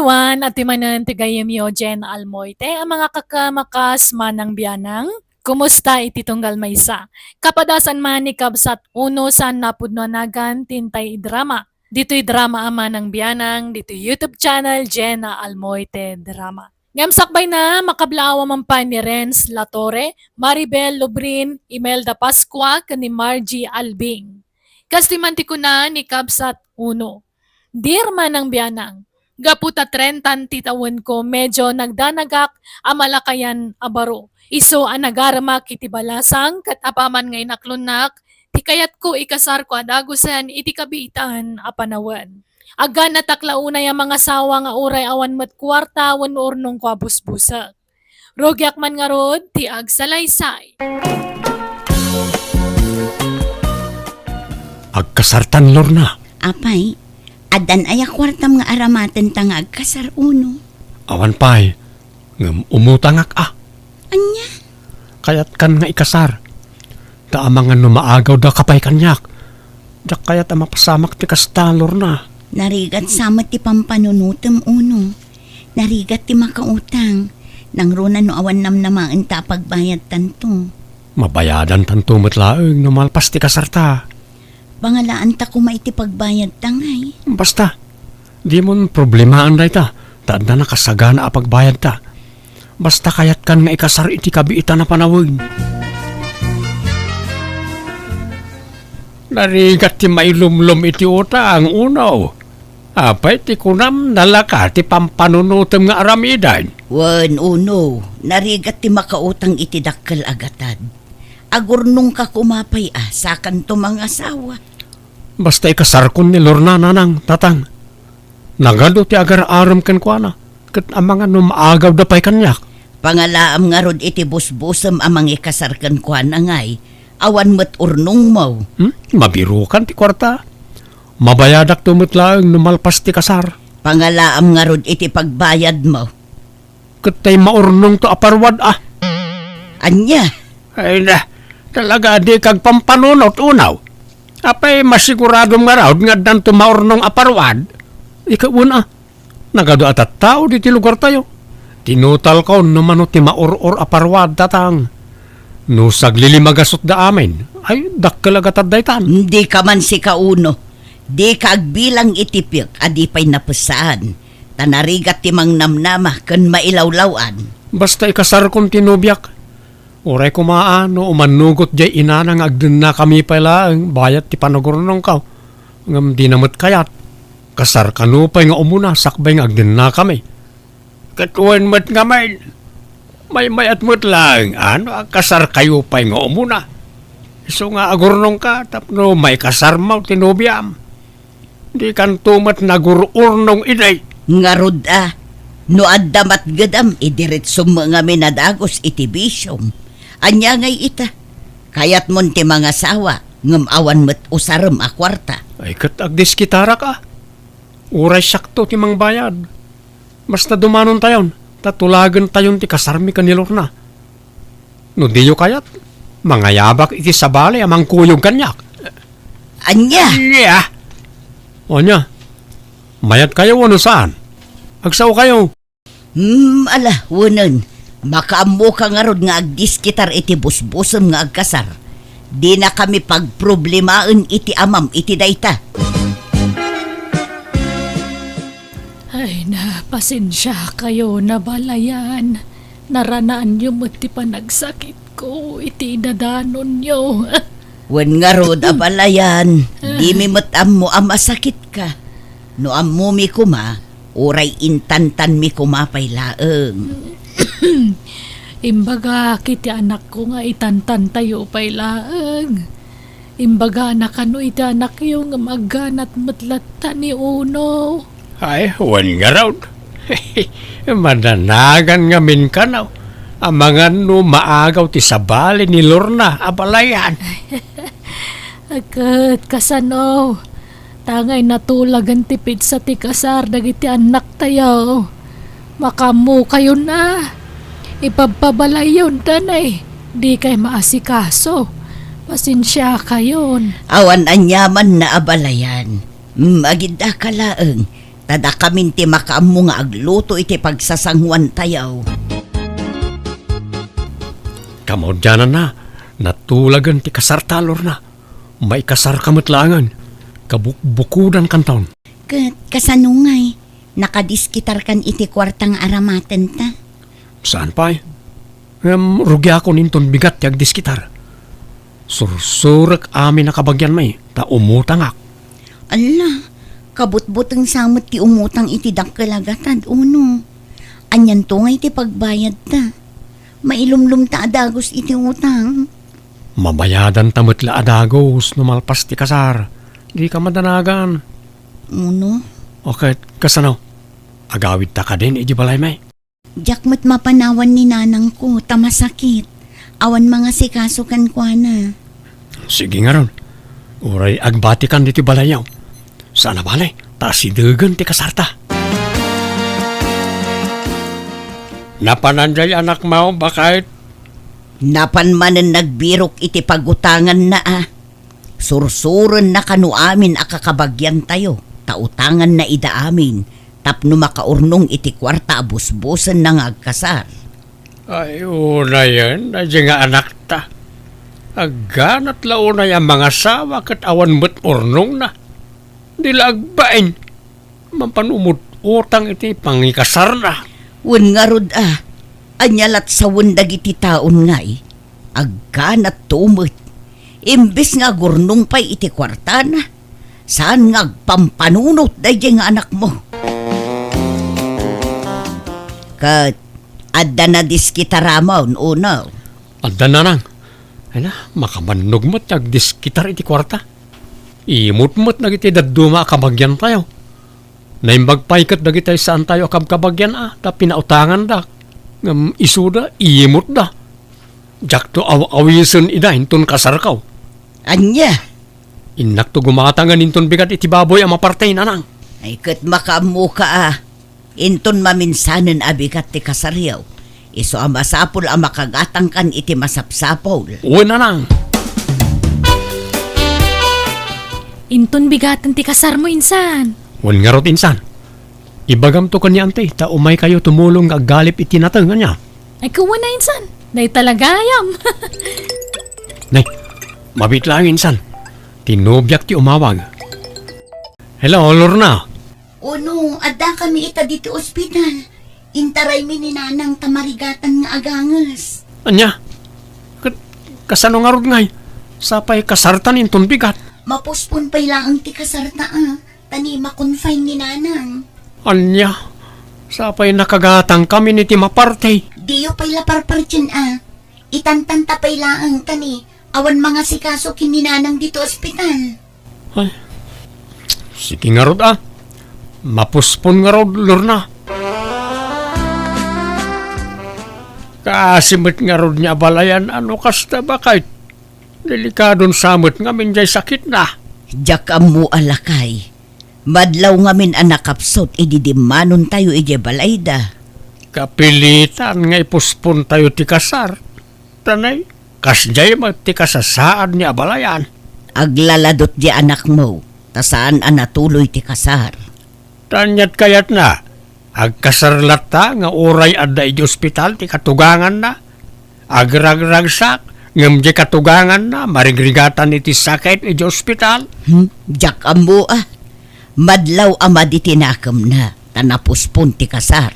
Awan at timanan tigayem yo Jen Almoite ang mga kakamakas manang biyanang. Kumusta iti tunggal maysa? Kapadasan man ni kabsat uno sa napudnonagan tintay drama. Dito'y drama ama ng biyanang, dito YouTube channel Jenna Almoite Drama. Ngamsakbay na makablawa man pa ni Renz Latore, Maribel Lubrin, Imelda Pascua, ni Margie Albing. Kastimanti ko na ni kabsat uno. Dear manang biyanang, gaputa 30 titawan ko medyo nagdanagak amalakayan abaro. Iso anagarama kiti balasang kat apaman ngay naklunak, ti kayat ko ikasar ko adagusan iti kabiitan apanawan. Aga nataklaunay ang mga sawa nga uray awan mat kwarta wan urnong ko abusbusak. Rogyak man nga rod, ti agsalaysay. Agkasartan, Lorna. Apay, adan ay kwartam nga aramaten tangag kasar uno. Awan pa'y, ngam umutangak Anya? Kayat kan nga ikasar. Da amangan no maagaw da kapay kanyak. Da kayat ama pasamak ti kasta, Lorna. Narigat samat ti pampanunutem uno. Narigat ti makautang. Nang runa no awan namnamaan ta pagbayad tanto. Mabayadan tanto matlaeng no malpas ti kasarta. Bangalaan ta kumay ti pagbayad tangay. Basta, di mon problemaan da ita. Taanda na kasagana a pagbayad ta. Basta kayat kan nga ikasar iti kabiitan na panawin. Narigat ti mailumlum iti utang unaw. Apay ti kunam nalaka ti pampanunutem nga aramidan. Wan uno, narigat ti makautang iti dakkel agatad. Agurnong ka kumapay sakan to mga asawa. Basta ikasar kon ni Lorna nanang tatang. Nagado ti agar-aram ken kuana. Ket amangan no maagaw da pay kanyak. Pangalaam nga rod iti busbusem amang ikasarkan kwa na ngay. Awan met urnong mo. Mabirukan ti kwarta. Mabayadak tumutlaeng numalpas ti kasar. Pangalaam nga rod iti pagbayad mo. Ket tay maurnong to aparwad Anya? Ay na, talaga di kag pampanunot unaw. Apay masiguradong nga raw nga dan to maurnong aparwad. Ikauna, nagado atat tao di ti lugar tayo. Tinutal ko naman ti maur-or aparwad tatang. No saglilimagasot da amin, ay dakkalagatad daytan. Hindi ka man si kauno. Di ka agbilang itipik adi pa'y napasaan. Tanarigat ti mang namnama kan mailawlawan. Basta ikasar kong tinubyak. Uray kumaan no umanugot jay inanang agdun na kami pala ang bayat ti panagurnong ka. Ngam di namot kayat. Kasar kanupay nga umuna sakbay nga agdun na kami. Katuan mat nga may mayat mo't lang, kasar kayo pa'y nga umuna. So nga agurnong ka, tapno may kasar mo, tinubiam. Di kan tumat nagururnong inay. Nga rod no addamat gadam idiritsum mga minadagos iti bisyom. Anya ngay ita, kayat mon ti mga sawa, ngam awan met usarem akwarta. Ay kat agdis kitara ka. Uray sakto ti mang bayad. Basta dumanon tayon, tatulagan tayon ti kasarmi kanilor na. No diyo kayat, mga yabak iti sabali amang kuyog kanyak. Anya? Yeah. O nya, mayat kayo ano saan? Agsaw kayo. Ala, wunan. Makaammo ka nga rod nga agdiskitar iti busbusem nga agkasar. Di na kami pagproblemaen iti amam iti dayta. Ay na, pasensya kayo na balayan. Naranaan nyo mo't ti panagsakit ko, iti dadanon nyo. Wen nga rod abalayan, di mi matam mo masakit ka. No ammo mi kuma, uray intantan mi kumapay laeng. Imbaga, kiti anak ko nga itantan tayo pay laeng. Imbaga, nakano iti anak yung maganat matlata ni Uno. Ay, wan nga raw. Mananagan nga min ka na. Amangan no maagaw ti sabali ni Lorna, abalayan. Agad, kasano. Tangay natulagan tipid sa ti kasar, dagiti anak tayo. Makamu kayo na. Ipagpabalay yun, tanay. Di kay maasikaso. Pasensya kayon. Awan anyaman na abalayan. Agida ka laeng. Tada kamin ti makaammo nga agluto iti pagsasangwan tayaw. Kamodyanan na, natulagan ti kasar talor na. May kasar kamatlangan. Kabukbukudan kan taon. Kasanungay, nakadiskitar kan iti kwartang aramaten ta. Saan pa eh? Rugi ako ninton bigat yag diskitar. Sursurak amin na kabagyan may, ta umutang ak. Ala, kabutbutang samot ti umutang iti dakkalagatan, uno. Anyan to nga iti pagbayad ta. Mailumlum ta adagos iti utang. Mabayadan tamatla adagos numalpas ti kasar. Di ka madanagan. Uno, Okay, kasano? Agawid ta ka din, iji balay may. jakmat mapanawan ni nanang ko, tamasakit. Awan mga sikasukan kwa na. Sige nga ron. Uray agbatikan diti balayaw. Sana balay, tasidagan ti kasarta. Napananjay anak mo, bakit? Napan manen nagbirok iti pagutangan na Sursuren na kanu amin akakabagyan tayo. Tautangan na ida amin. Tapno makaurnong iti kwarta abusbusan na nga agkasar. Ay, una yan. Nadya nga anak ta. Agganat launa yung mga sawa kat awan mo't urnong na. Dila agbain. Mampanumot utang iti pangikasar na. Wen nga rod anyalat sa wendag iti taon ngay. Agganat tumot. Imbis nga gurnong pa'y iti kwarta na. Saan nga agpampanunot dahi nga anak mo? Kat, adda na diskitaramon, unaw. Adda na nang. Ay na, makamannog mo't nagdiskitar iti kwarta. Imut-mut nagiti daduma kabagyan tayo. Naimbagpaikat nagitay saan tayo kabagyan ta pinautangan da. Ngam isuda, imut da. Jak to awisan ida, hintun kasar kaw. Anya? Inak to gumatangan hintun bigat iti baboy ang mapartay na nang. Ay kat makaamu ka Inton maminsanen abigat ti kasaryaw. Iso ang masapol ang makagatang kan iti masapsapol. Uwan na nang. Inton bigatan ti kasar mo insan. Uwan nga rot insan. Ibagam to kanya ante, ta umay kayo tumulong aggalip iti natang kanya. Ay kuwan na insan. Day talaga ayam. Nay, mabit lang insan. Tinobyak ti umawag. Hello, Lorna. Uno, adda kami ita dito ospital. Intaray mi ni nanang tamarigatan nga agangas. Anya? Kasano nga rod ngay? Sapay kasartan inton bigat. Mapuspon pa'y laang ti kasarta Tani makonfine ni nanang. Anya? Sapay nakagatang kami ni ti mapartay. Diyo pa'y laparpartyan Itantanta pa'y laang tani. Awan mga sikaso kininanang dito ospital. Ay, sige nga rod Mapuspon nga rod, Lorna. Kasimit nga rod niya balayan, ano kasta ba kahit delikadon samot nga min jay sakit na. Jakam mo alakay. Madlaw nga min anakapsot ididimanon tayo balayda. Kapilitan nga ipuspon tayo ti kasar. Tanay, kasjay ti kasasaan niya balayan. Aglaladot di anak mo, tasaan anatuloy ti kasar. Tanyat kayat na, agkasarlat ta nga oray adda iti ospital ti katugangan na. Agragragsak, ngam di katugangan na, marigrigatan iti sakit iti ospital. Jakam mo Madlaw ama di tinakam na, tanapuspon ti kasar.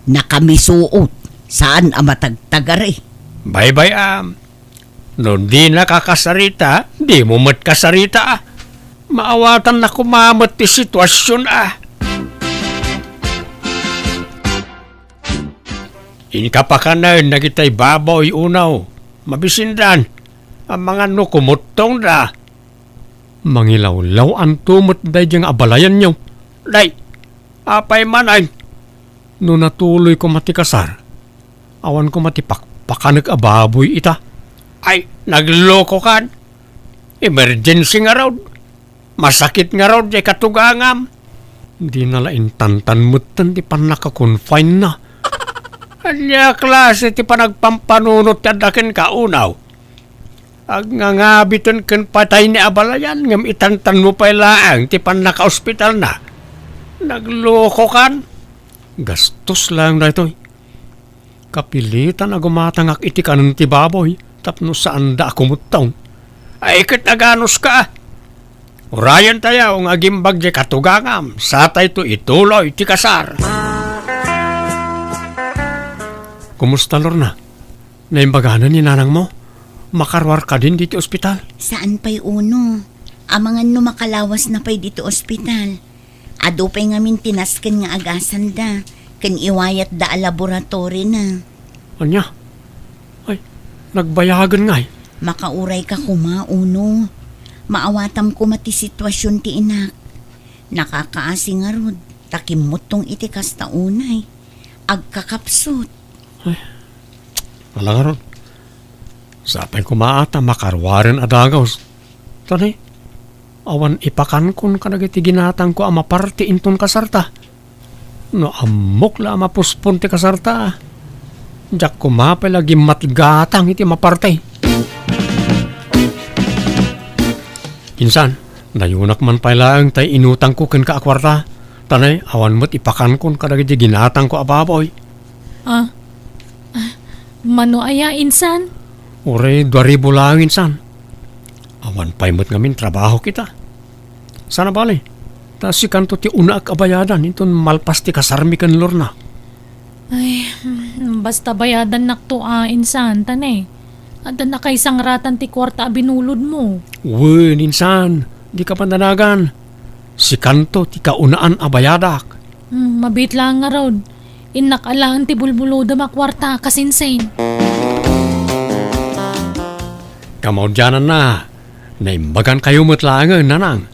Nakamisuot, saan ama tagtagari. Bye-bye No di nakakasarita, di mo mat kasarita Maawatan na kumamot ti sitwasyon Inkapakanan na kita'y baboy unaw. Mabisindan. Ang mga nukumutong da. Mangilawlaw ang tumot day diyang abalayan niyo. Day, apay manay. No natuloy ko matikasar. Awan ko matipakpakanag ababoy ita. Ay, nagloko kan. Emergency nga raw. Masakit nga raw di katugangam. Di nalain tantan-mutan di pan nakakonfine na. Anya klase ti panagpampanunot yadakin ka unaw. Ag nga ngabiton ken patay ni abalayan ngam itantan mo pa ilaang ti pan naka-ospital na. Nagloko kan? Gastos lang na ito. Kapilitan na gumatangak iti kanon ti baboy tapno saan da ako mutaw. Ay kat naganos ka. Urayan tayo ang agimbag di katugangam sa tayo ituloy ti kasar. Kumusta Lorna? Naimbaganan ni nanang mo? Makarwar ka din dito ospital? Saan pa'y uno? Amangan no makalawas na pa'y dito ospital. Ado pa'y ngamin tinasken nga agasan da. Ken iwayat da a laboratory na. Anya? Ay, nagbayagan nga eh. Makauray ka kuma, uno. Maawatam ko mati sitwasyon ti inak. Nakakaasi nga rod. Takimot tong itikas ta unay. Agkakapsot. Wala nga ron. Sapay kumaata makarwarin adagaws. Tanay, awan ipakan kun kanagiti ginatang ko ama parte inton kasarta. No amok la mapuspon ti kasarta. Diyak kumapay lagi matgatang iti maparte. Insan, nayunak man pala tay inutang ko ken kaakwarta. Tanay, awan mo't ipakan kun kanagiti ginatang ko ababoy. Mano aya insan? Ure, 2,000 lang insan. Awan pa'y mo't ngamin trabaho kita. Sana bali. Ta si kanto ti una ak abayadan inton malpas ti kasarmi kan Lorna. Ay, basta bayadan nakto insan, tanay. Ada na kay sangratan ti kwarta binulod mo. Wen insan, di ka pandanagan. Si kanto ti kaunaan abayadak. Mabit lang nga raw. Inakalaan ti bulbuloda makwarta kasinsain. Kamaudyanan na. Naimbagan kayo matlangan, nanang.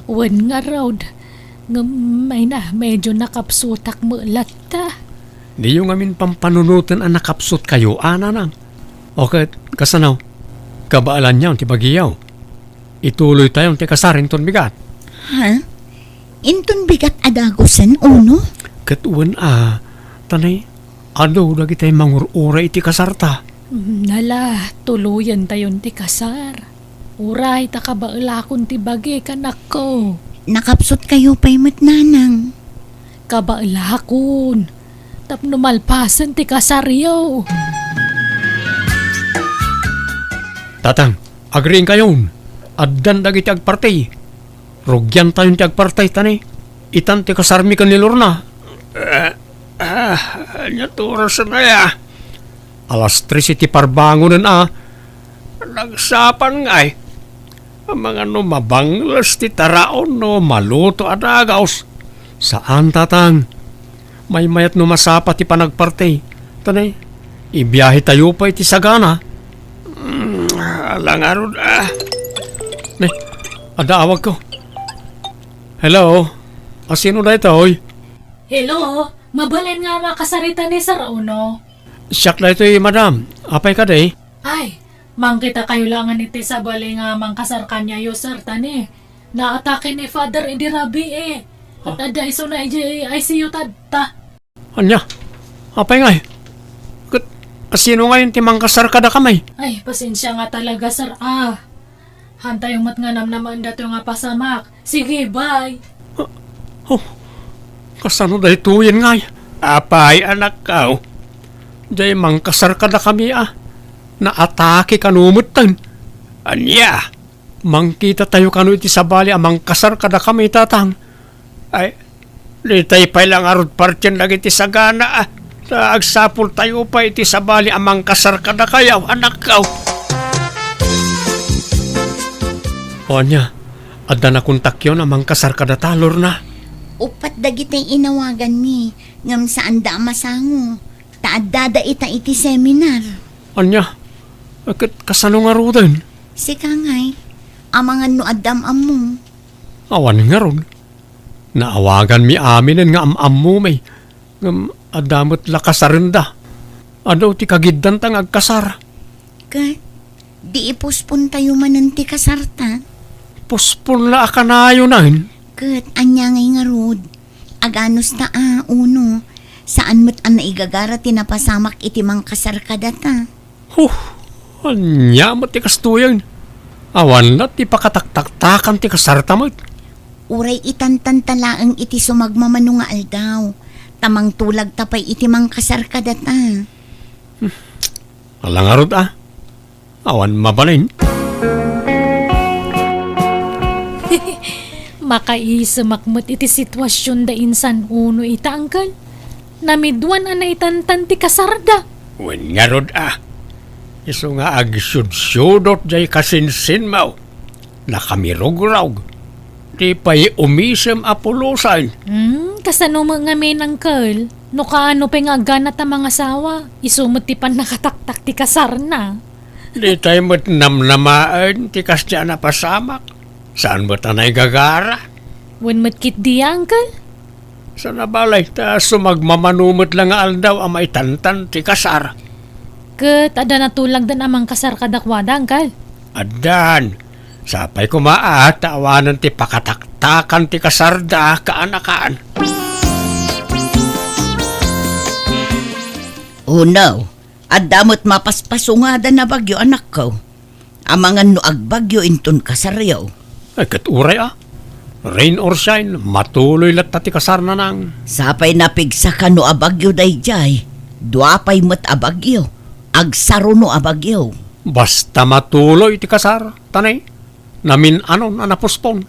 Wan nga raw. Ngamay na, medyo nakapsutak mo lata. Di yung amin pampanunutan ang nakapsut kayo, nanang. Okay, kasanaw. Kabaalan niya ti bagiyaw. Ituloy tayong ti kasarin ton bigat. Ha? Inton bigat adagosan, uno? Katuan tanay, ano lagi tayo mangurura iti kasarta. Nala, tuluyan tayon ti kasar. Uray, takabailakon ti bagi kanak ko. Nakapsot kayo pa'y nanang. Kabailakon. Tapno malpasan ti kasaryo. Tatang, agreeing kayon. Addan dagiti agpartay. Rugyan tayon ti agpartay tanay. Itan ti kasarmi kan ni Lorna. Oras na ya. Alas 3 iti parbangonan Nagsapan nga eh. Ang mga mabanglas ti taraon no maluto adagaws. Saan tatang? May mayat no masapa ti panagpartay. Tanay, ibiyahe tayo pa iti sagana. Alangarod Ne, adaawag ko. Hello? Sino na ito, oy? Hello, mabalin nga makasarita ni Sir Uno. Siyak na ito madam. Apay ka day? Ay, mangkita kayo langan iti sa bali nga mangkasar kanya yo sir tani. Naatake ni Father Idirabi At ada iso na ICU tadta. Anya? Apay nga eh. Sino ngayon ti mangkasar kada kamay? Ay, pasensya nga talaga sir Hantay yung matnganam naman dato nga pasamak. Sige, bye. Kasano dahi tuyen nga eh. Apay anak ka. Day mangkasar kada kami Naatake kanumutan. Anya? Mangkita tayo kanu iti sabali mangkasar kada kami tatang. Ay, litay pa lang arod partyan lagi iti sagana Agsapul tayo pa iti sabali mangkasar kada kayaw anak ka. O anya, adda na kontakyo na mangkasar kada talor na. Upat dagitay inawagan mi. Ngam saan da masango. Taadada ita iti seminar. Anya, kasano nga ro din? Si Kangay, amangan no adam amu. Awan nga ron. Naawagan mi aminen nga am mo may. Ngam adamot lakasarin da. Ado ti kagiddan tang agkasar. Kat, di ipuspon tayo mananti kasarta. Puspon la akanayo nahin. Kat, anya ngay nga rod. Aganos ta uno. Saan mo't ang naigagara tinapasamak iti mang kasar ka data. Anya mo ti kastuyan. Awan na ti pakataktaktakan ti kasarta mo. Uray itantantalaang iti sumagmamano nga aldaw. Tamang tulag tapay iti mangkasar ka data. Alangarod awan mabalin. Makaisamakmot iti sitwasyon da insan uno ita angkal. Namidwan na itantan ti kasarda. Wen nga rod Iso nga agsyud-syudot jay kasinsin mo. Nakamirog-rog. Di pa'y umisem apulusan. Kasano mo nga may angkal? No kaano pa nga ganat ang mga asawa. Isumot ti pan nakataktak ti kasar na. Di tayo mo't namnamaan ti kasya na pasamak. Saan mo tanay gagara? Wen matkit di angkal? Sa nabalay ta sumagmamanumot lang nga aldaw ang maitantan ti kasar. Ket ada natulag dan amang kasar kadakwada angkal. Adan, sapay tawanan ti pakataktakan ti kasarda kaanakaan. Oh no, adamot mapaspasungada na bagyo anak ko. Amangan no agbagyo inton kasaryaw. Ay katuray Rain or shine, matuloy lat ti kasar na nang. Sapay napigsa ka no abagyo dayjay. Duapay met abagyo. Agsaro no abagyo. Basta matuloy ti kasar, tanay. Namin anon napuspon.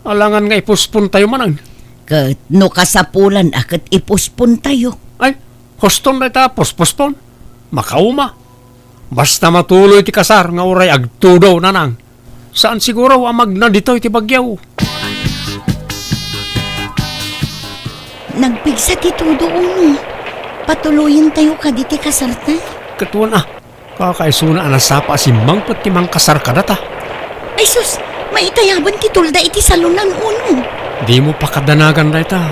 Alangan nga ipuspon tayo manang. Ket no kasapulan aket ipuspon tayo. Ay, hoston na ta pospon. Makauma. Basta matuloy ti kasar nga uray agtudaw na nang. Saan siguro amag na dito iti bagyaw? Nagpigsa ti todo uno. Patuloyin tayo kaditi kasarta. Katuan kakaisuna anasapa si mangpet ti mangkasar kadata. Ay sus, maitayaban ti tulda iti salunan uno. Di mo pakadanagan na ita.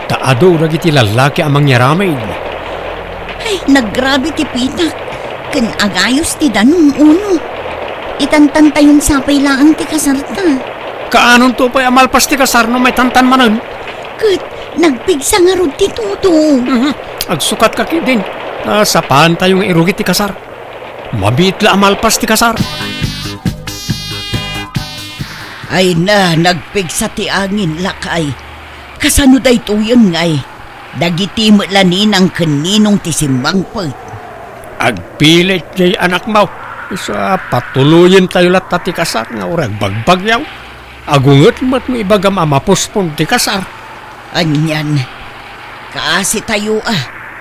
Taado rag iti lalaki amang yaramay. Ay, naggrabe ti pitak. Ken agayos ti danong uno. Itantan tayon sapay laang ti kasarta. Kaanon to pa'y amalpas ti kasar no may tantan manan? Ket nagpigsa nga rod ti todo. Agsukat ka din. Saan tayong irugit ti kasar? Mabitla amalpas ti kasar. Ay na, nagpigsa ti angin lakay. Kasano day tuyon ngay. Dagiti mo lanin ang kaninong ti simbangpag. Agpilit jay anak mo. Isa patuloyin tayo lat ti kasar nga urag bagbagyaw. Agungot mo't mo ibagam amapuspon ti kasar. Anyan, kaasi tayo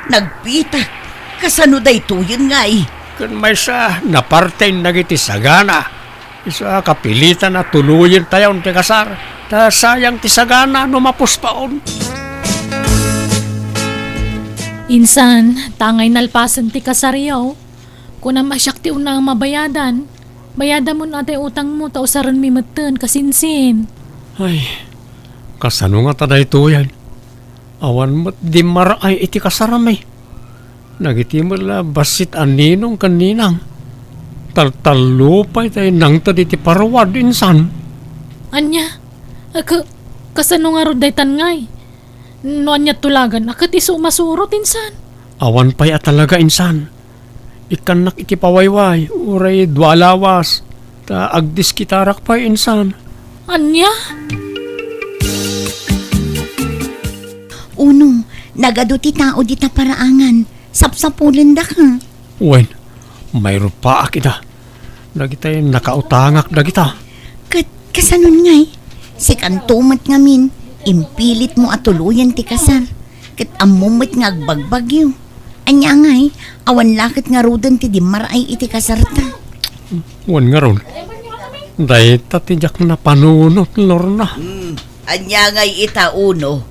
nagpitak. Kasano day tuyon ngay. Kung may sa naparte nagiti sagana. Isa kapilitan na tuluyin tayo ti kasar. Ta sayang ti sagana no mapuspaon. Insan, tangay nalpasan ti kasaryaw. Kung masyak ti unang mabayadan, bayadan mo na tayo utang mo, tausaran mi matan kasinsin. Ay, kasano nga taday ito yan? Awan mo't di maraay iti kasaramay. Nagitimol la basit aninong kaninang. Taltalupay tayo nang tadi ti parawad insan. Anya, kasano nga ro daytan ngay? No anya tulagan, akat iso masurot insan. Awan pa'y talaga insan. Ikanak iti pawayway, uray dwalawas. Ta agdis kitarak pa'y insan. Anya? Uno, nagado ti tao di ta paraangan. Sapsapulan da ka. Wen, mayroon pa kita. Dagitay nakautangak dagita. Kasanon ngay. Si kantumat ngamin, impilit mo atuluyan ti kasar. Kat amumat nga agbagbagyo. Anya ngay, awan lakit nga rudan ti dimaray iti kasarta. Wen nga ron. Day tatijak na panunot, Lorna. Anya ngay ita uno.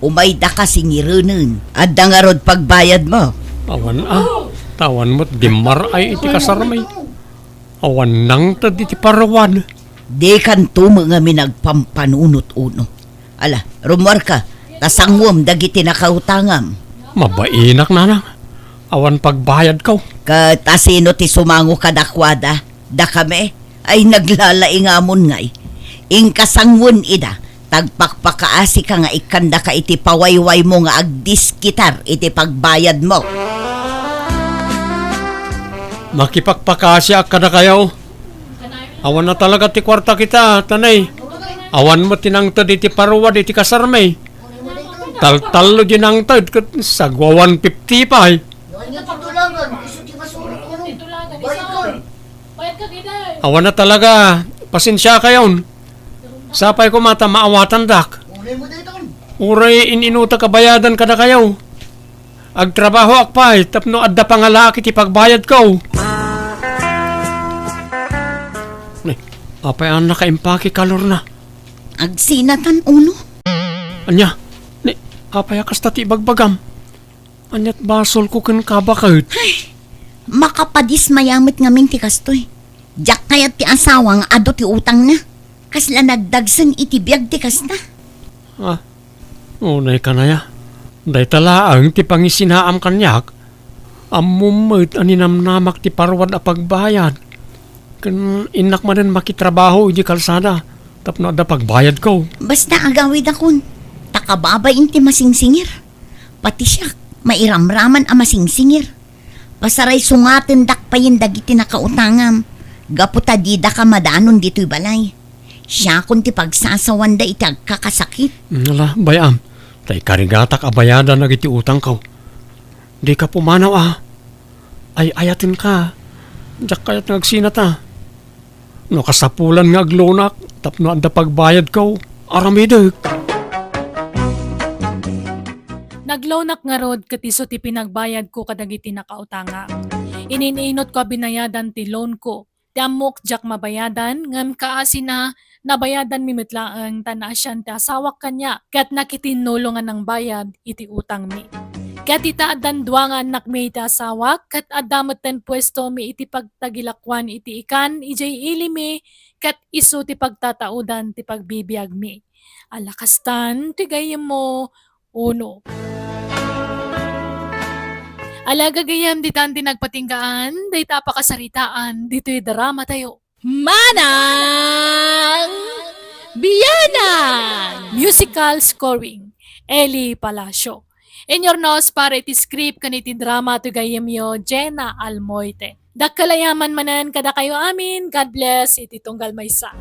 Umay da ka singirunan. Adda nga rod pagbayad mo. Awan tawan mo't dimar ay iti kasarmay. Awan nang tadi ti parawan. Di kanto mga minagpampanunot uno. Ala, rumor ka, tasangwam dagiti nakautangam. Mabainak nanang. Awan pagbayad ko. Katasino ti sumango kadakwada, da kami ay naglalaingamon ngay. Ingkasangwon ida, tagpakpakaasi ka nga ikanda ka iti pawayway mo nga agdiskitar iti pagbayad mo. Makipagpakasya ka na kayo. Awan na talaga ti kwarta kita, tanay. Awan mo tinangtad iti parwad iti kasarmay. Tal-talo din ang tad kat sagwa 150 pa eh. Bayad ka gida. Awan na talaga. Pasensya kayon. Sapay ko mata maawatan dak. Uray ininuta kabayadan kada kayo. Agtrabaho akpay tapno adda pangalaki ti pagbayad ko. Ni, apay ang nakaimpake kalor na. Agsinatan uno. Anya, ni, apay akas tati bagbagam. Anyat basol ko ken kabakit. Makapadis mayamit ngamin ti kastoy. Diyak kayat ti asawang ado ti utang na. Kasla nagdagsan iti biyag ti kasta. Ah, unay ka na ya. Day talaang ti pangisinaam kanyak. Amumit aninamnamak ti parwad a pagbayad. Kan inak man makitrabaho iti kalsada. Tapno da pagbayad ko. Basta agawid akon. Takababayin ti masingsingir. Pati siya, mairamraman a masingsingir. Pasaray sungatin dakpayin dagiti nakautangam. Gaputa di da ka madanon dito'y balay. Siya kun ti pagsasawan da iti agkakasakit. Nala, bayam. Tay karigatak abayadan na iti utang ko. Di ka pumanaw Ay ayatin ka. Diyak kayat nagsinata. No kasapulan nga aglonak. Tapno anda pagbayad ko. Aramidek. Naglonak nga rod katiso ti pinagbayad ko kadagiti nakautanga. Inininot ko binayadan ti loan ko. Ti amok jak mabayadan ngam kaasi na nabayadan mi mitlaang tanasyan ti asawak kanya kat nakitinulungan ng bayad iti utang mi. Kat itaadan dua nga anak mi iti asawak kat adamot ten pwesto mi iti pagtagilakwan iti ikan ijay ili mi kat isu ti pagtataudan ti pagbibiyag mi. Alakastan ti gayem mo uno. Alaga gayam di tanti nagpatinggaan, day tapakasaritaan, dito'y drama tayo. Manang Biyanan! Musical scoring, Eli Palacio. Inyornos para iti script kaniti drama to gayam yo, Jenna Almoite. Dakkalayaman manan kada kayo amin, God bless, iti tunggal maysa.